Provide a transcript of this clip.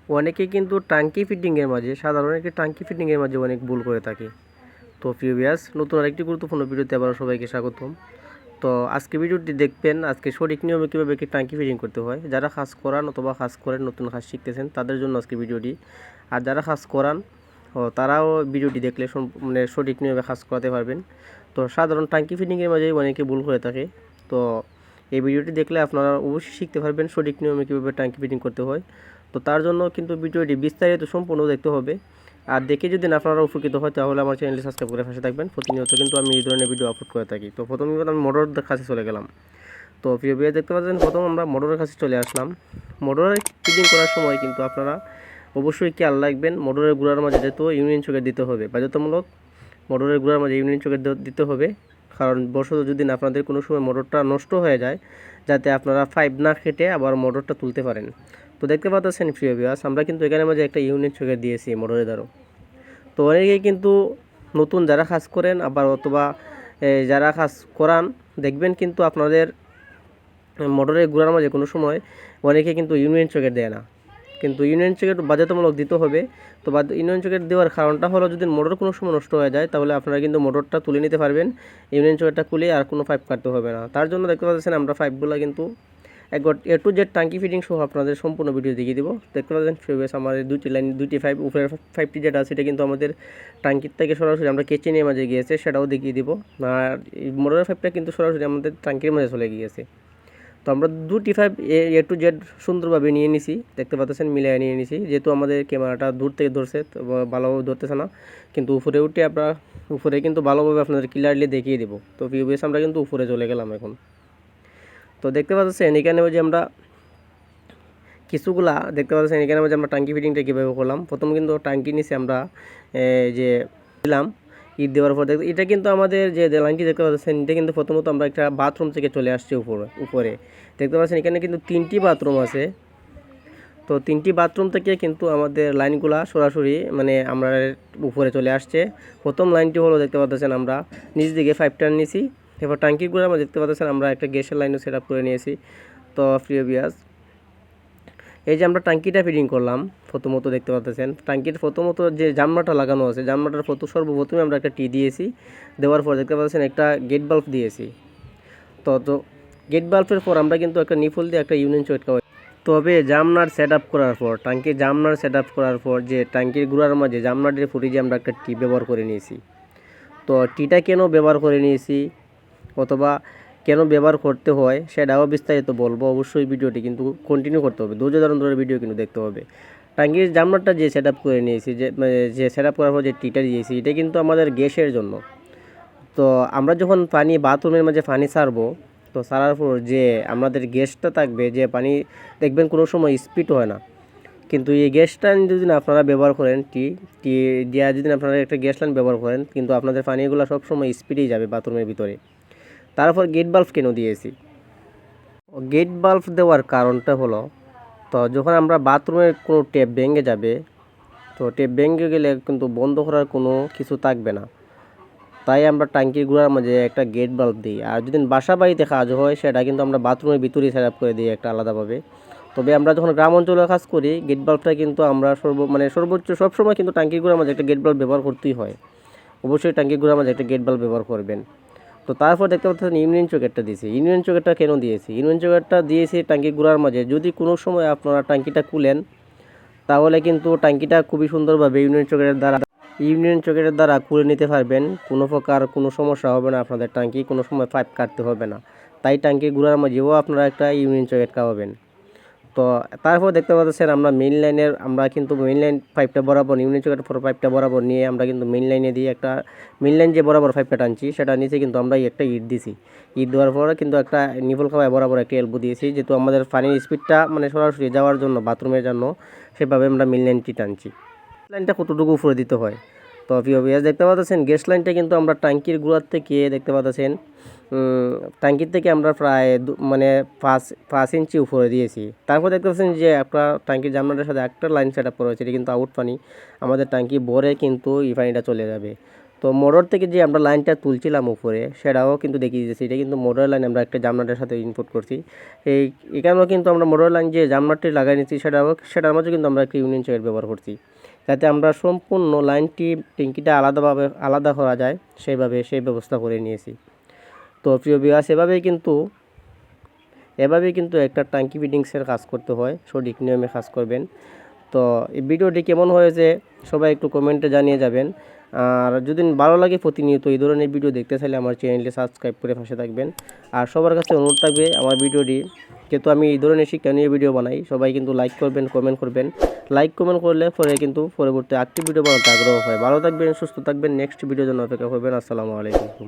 অনেকে কিন্তু টাঙ্কি ফিটিংয়ের মাঝে সাধারণ একটি টাঙ্কি ফিটিংয়ের মাঝে অনেক ভুল করে থাকে। তো প্রিয় ভিউয়ার্স, নতুন আরেকটি গুরুত্বপূর্ণ ভিডিওতে আবার সবাইকে স্বাগতম। তো আজকে ভিডিওটি দেখবেন আজকে সঠিক নিয়মে কীভাবে একটি টাঙ্কি ফিটিং করতে হয়। যারা কাজ করান অথবা কাজ করেন, নতুন কাজ শিখতেছেন তাদের জন্য আজকে ভিডিওটি। আর যারা কাজ করান তারাও ভিডিওটি দেখলে মানে সঠিক নিয়মে কাজ করাতে পারবেন। তো সাধারণ টাঙ্কি ফিটিংয়ের মাঝে অনেকে ভুল করে থাকে। তো এই ভিডিওটি দেখলে আপনারা অবশ্যই শিখতে পারবেন সঠিক নিয়মে কীভাবে টাঙ্কি ফিটিং করতে হয়। তো তার জন্য কিন্তু ভিডিওটি বিস্তারিত সম্পূর্ণ দেখতে হবে। আর দেখে যদি আপনারা উপকৃত হয় তাহলে আমার চ্যানেলটি সাবস্ক্রাইব করে পাশে থাকবেন। প্রতিনিয়ত কিন্তু আমি এই ধরনের ভিডিও আপলোড করে থাকি। তো প্রথমে আমি মোটরের কাছে চলে গেলাম। তো প্রিয় ভিউয়ার দেখতে পাচ্ছেন, প্রথম আমরা মোটরের কাছে চলে আসলাম। মোটরের ফিটিং করার সময় কিন্তু আপনারা অবশ্যই খেয়াল রাখবেন মোটরের গুঁড়ার মাঝে যেহেতু ইউনিয়ন সকেট দিতে হবে, বাধ্যতামূলক মোটরের গুঁড়ার মাঝে ইউনিয়ন সকেট দিতে হবে। কারণ বশত যদি আপনাদের কোনো সময় মোটরটা নষ্ট হয়ে যায়, যাতে আপনারা পাইপ না কেটে আবার মোটরটা তুলতে পারেন। তো দেখতে পাচ্ছেন প্রিয় ভিউয়ার্স, আমরা কিন্তু এখানে মাঝে একটা ইউনিট সকেট দিয়েছি মোটরের দ্বারা। তো অনেকেই কিন্তু নতুন যারা কাজ করেন আবার অথবা যারা কাজ করান দেখবেন কিন্তু আপনাদের মোটরের গুঁড়ার মাঝে কোনো সময় অনেকে কিন্তু ইউনিয়ন সকেট দেয় না। কিন্তু ইউনিয়ন সকেট বাধ্যতামূলক দিতে হবে। তো ইউনিয়ন সকেট দেওয়ার কারণটা হলো, যদি মোটর কোনো সময় নষ্ট হয়ে যায় তাহলে আপনারা কিন্তু মোটরটা তুলে নিতে পারবেন, ইউনিয়ন সকেটটা খুলে আর কোনো পাইপ কাটতে হবে না। তার জন্য দেখতে পাচ্ছেন আমরা পাইপগুলো কিন্তু এ টু জেড টাঙ্কি ফিটিং সহ আপনাদের সম্পূর্ণ ভিডিও দেখিয়ে দেবো। দেখতে পাচ্ছেন ফিউবেস আমাদের দুইটি পাইপ, উপরের পাইপটি যেটা আছে সেটা কিন্তু আমাদের টাঙ্কির থেকে সরাসরি আমরা কেচে নিয়ে মাঝে গিয়েছে, সেটাও দেখিয়ে দিব। আর মোটরের পাইপটা কিন্তু সরাসরি আমাদের টাঙ্কির মাঝে চলে গিয়েছে। তো আমরা দুটি পাইপ এ টু জেড সুন্দরভাবে নিয়ে নিছি, দেখতে পাচ্ছেন মিলিয়ে নিয়ে নিছি। যেহেতু আমাদের ক্যামেরাটা দূর থেকে ধরছে, ভালোভাবে ধরতেছে না, কিন্তু উপরে উঠে উপরে কিন্তু ভালোভাবে আপনাদের ক্লিয়ারলি দেখিয়ে দেবো। তো ফিউবেস আমরা কিন্তু উপরে চলে গেলাম এখন। তো দেখতে পাচ্ছেন এখানে যে আমরা কিছুগুলা দেখতে পাচ্ছেন এখানে যে আমরা টাঙ্কি ফিটিংটা কীভাবে করলাম। প্রথম কিন্তু টাঙ্কি নিচে আমরা যে দিলাম ইট দেওয়ার পর এটা কিন্তু আমাদের যে দেলানটি দেখতে পাচ্ছেন, এটা কিন্তু প্রথমত আমরা একটা বাথরুম থেকে চলে আসছি উপরে দেখতে পাচ্ছেন এখানে কিন্তু 3টি বাথরুম আছে। তো 3টি বাথরুম থেকে কিন্তু আমাদের লাইনগুলা সরাসরি মানে আমরা উপরে চলে আসছে। প্রথম লাইনটি হলো দেখতে পাচ্ছেন আমরা নিচ দিকে 5 টান নিয়েছি। এবার টাঙ্কিগুলো আমরা দেখতে পাচ্ছেন আমরা একটা গ্যাসের লাইনও সেট আপ করে নিয়েছি। তো প্রিয় ভিউয়ার্স, এই যে আমরা টাঙ্কিটা ফিটিং করলাম, প্রথমত দেখতে পাচ্ছেন টাঙ্কির প্রথমত যে জামনাটা লাগানো আছে, জামনাটার সর্বপ্রথমে আমরা একটা টি দিয়েছি। দেওয়ার পর দেখতে পাচ্ছেন একটা গেট বাল্ব দিয়েছি। তো গেট বাল্বের পর আমরা কিন্তু একটা নিফল দিয়ে একটা ইউনিয়ন সকেট খাওয়াই। তবে জামনার সেট আপ করার পর জামনার সেট আপ করার পর যে টাঙ্কির গুঁড়ার মাঝে জামনাটির ফুটি যে আমরা একটা টি ব্যবহার করে নিয়েছি। তো টিটা কেন ব্যবহার করে নিয়েছি অথবা কেন ব্যবহার করতে হয় সেটাও বিস্তারিত বলবো। অবশ্যই ভিডিওটি কিন্তু কন্টিনিউ করতে হবে, ধৈর্য ধারণ ধরে ভিডিও কিন্তু দেখতে হবে। টাঙ্কির জামনারটা যে সেট আপ করে নিয়েছি, যে সেট আপ করার পর যে টিটা দিয়েছি, এটা কিন্তু আমাদের গ্যাসের জন্য। তো আমরা যখন বাথরুমের মাঝে পানি ছাড়বো, তো ছাড়ার পর যে আমাদের গ্যাসটা থাকবে, যে পানি দেখবেন কোনো সময় স্পিড হয় না, কিন্তু এই গ্যাসটা যদি আপনারা ব্যবহার করেন টি টি দিয়া যদি আপনারা একটা গ্যাস লাইন ব্যবহার করেন, কিন্তু আপনাদের পানিগুলো সবসময় স্পিডেই যাবে বাথরুমের ভিতরে। তারপর গেট বাল্ব কেন দিয়েছি? গেট বাল্ব দেওয়ার কারণটা হলো, তো যখন আমরা বাথরুমের কোনো ট্যাপ ভেঙে যাবে, তো ট্যাপ ভেঙে গেলে কিন্তু বন্ধ করার কোনো কিছু থাকবে না, তাই আমরা টাঙ্কির গুঁড়ার মাঝে একটা গেট বাল্ব দিই। আর যদি বাসা বাড়িতে কাজ হয় সেটা কিন্তু আমরা বাথরুমের ভিতরেই সেট আপ করে দিই একটা আলাদাভাবে। তবে আমরা যখন গ্রাম অঞ্চলে কাজ করি, গেট বাল্বটা কিন্তু আমরা সর্বোচ্চ সবসময় কিন্তু টাঙ্কির গুঁড়ার মাঝে একটা গেট বাল্ব ব্যবহার করতেই হয়। অবশ্যই টাঙ্কির গুঁড়ার মাঝে একটা গেট বাল্ব ব্যবহার করবেন। তো তারপর দেখতে পাচ্ছেন ইউনিয়ন সকেটটা দিয়েছি। ইউনিয়ন সকেটটা কেন দিয়েছি? ইউনিয়ন সকেটটা দিয়েছি টাঙ্কি গুঁড়ার মাঝে, যদি কোনো সময় আপনারা টাঙ্কিটা খুলেন তাহলে কিন্তু টাঙ্কিটা খুবই সুন্দরভাবে ইউনিয়ন সকেটের দ্বারা খুলে নিতে পারবেন। কোনো সমস্যা হবে না, আপনাদের টাঙ্কি কোনো সময় পাইপ কাটতে হবে না। তাই টাঙ্কির গুঁড়ার মাঝেও আপনারা একটা ইউনিয়ন সকেট খাওয়াবেন। তো তারপর দেখতে পাচ্ছেন আমরা কিন্তু মেইন লাইন পাইপটা বরাবর ইউনিয়ন সকেটের পাইপটা বরাবর নিয়ে আমরা কিন্তু মেইন লাইনে দিয়ে একটা মেইন লাইন যে বরাবর পাইপটা টানছি সেটা নিচে কিন্তু আমরা একটা ইট দিছি। ইট দেওয়ার পরে কিন্তু একটা নিপল খাওয়ায় বরাবর একটা এলবো দিয়েছি, যেহেতু আমাদের পানির স্পিডটা মানে সরাসরি যাওয়ার জন্য বাথরুমের জন্য, সেভাবে আমরা মেইন লাইনটি টানছি। লাইনটা কতটুকু উপরে দিতে হয়? তো প্রিয় ভিউয়ার্স দেখতে পাচ্ছেন গ্যাস লাইনটা কিন্তু আমরা টাঙ্কির গুঁড়ার থেকে দেখতে পাচ্ছেন টাঙ্কির থেকে আমরা প্রায় মানে 5 ইঞ্চি উপরে দিয়েছি। তারপর দেখতে পাচ্ছেন যে আপনার টাঙ্কির জামনাটার সাথে একটা লাইন সেট আপ করা হয়েছে, এটা কিন্তু আউট পানি, আমাদের টাঙ্কি ভরে কিন্তু এই পানিটা চলে যাবে। তো মোটর থেকে যে আমরা লাইনটা তুলছিলাম উপরে সেটাও কিন্তু দেখিয়ে দিয়েছি। এটা কিন্তু মোটরের লাইন আমরা একটা জামনাটের সাথে ইনপুট করছি। এখানেও কিন্তু আমরা মোটরের লাইন যে জামনাটটি লাগাই নিচ্ছি সেটার মাঝে কিন্তু আমরা একটা ইউনিয়ন সকেট ব্যবহার করছি, যাতে আমরা সম্পূর্ণ লাইনটি ট্যাঙ্কিটা আলাদা করা যায় সেই ব্যবস্থা করে নিয়েছি। তো প্রিয় ভিউয়ার্স, এভাবেই কিন্তু একটা ট্যাঙ্কি ফিটিংসের কাজ করতে হয়, সঠিক নিয়মে কাজ করবেন। তো এই ভিডিওটি কেমন হয়েছে সবাই একটু কমেন্টে জানিয়ে যাবেন। আর যদি ভালো লাগে প্রতিনিয়ত এই ধরনের ভিডিও দেখতে চাইলে আমার চ্যানেলটি সাবস্ক্রাইব করে পাশে থাকবেন। আর সবার কাছে অনুরোধ থাকবে আমার ভিডিওটি, যেহেতু আমি এই ধরনের শিক্ষণীয় ভিডিও বানাই, সবাই কিন্তু লাইক করবেন, কমেন্ট করবেন। লাইক কমেন্ট করলে পরে কিন্তু পরবর্তী আরেকটি ভিডিও বানাতে আগ্রহ হয়। ভালো থাকবেন, সুস্থ থাকবেন, নেক্সট ভিডিওর জন্য অপেক্ষা করবেন। আসসালামু আলাইকুম।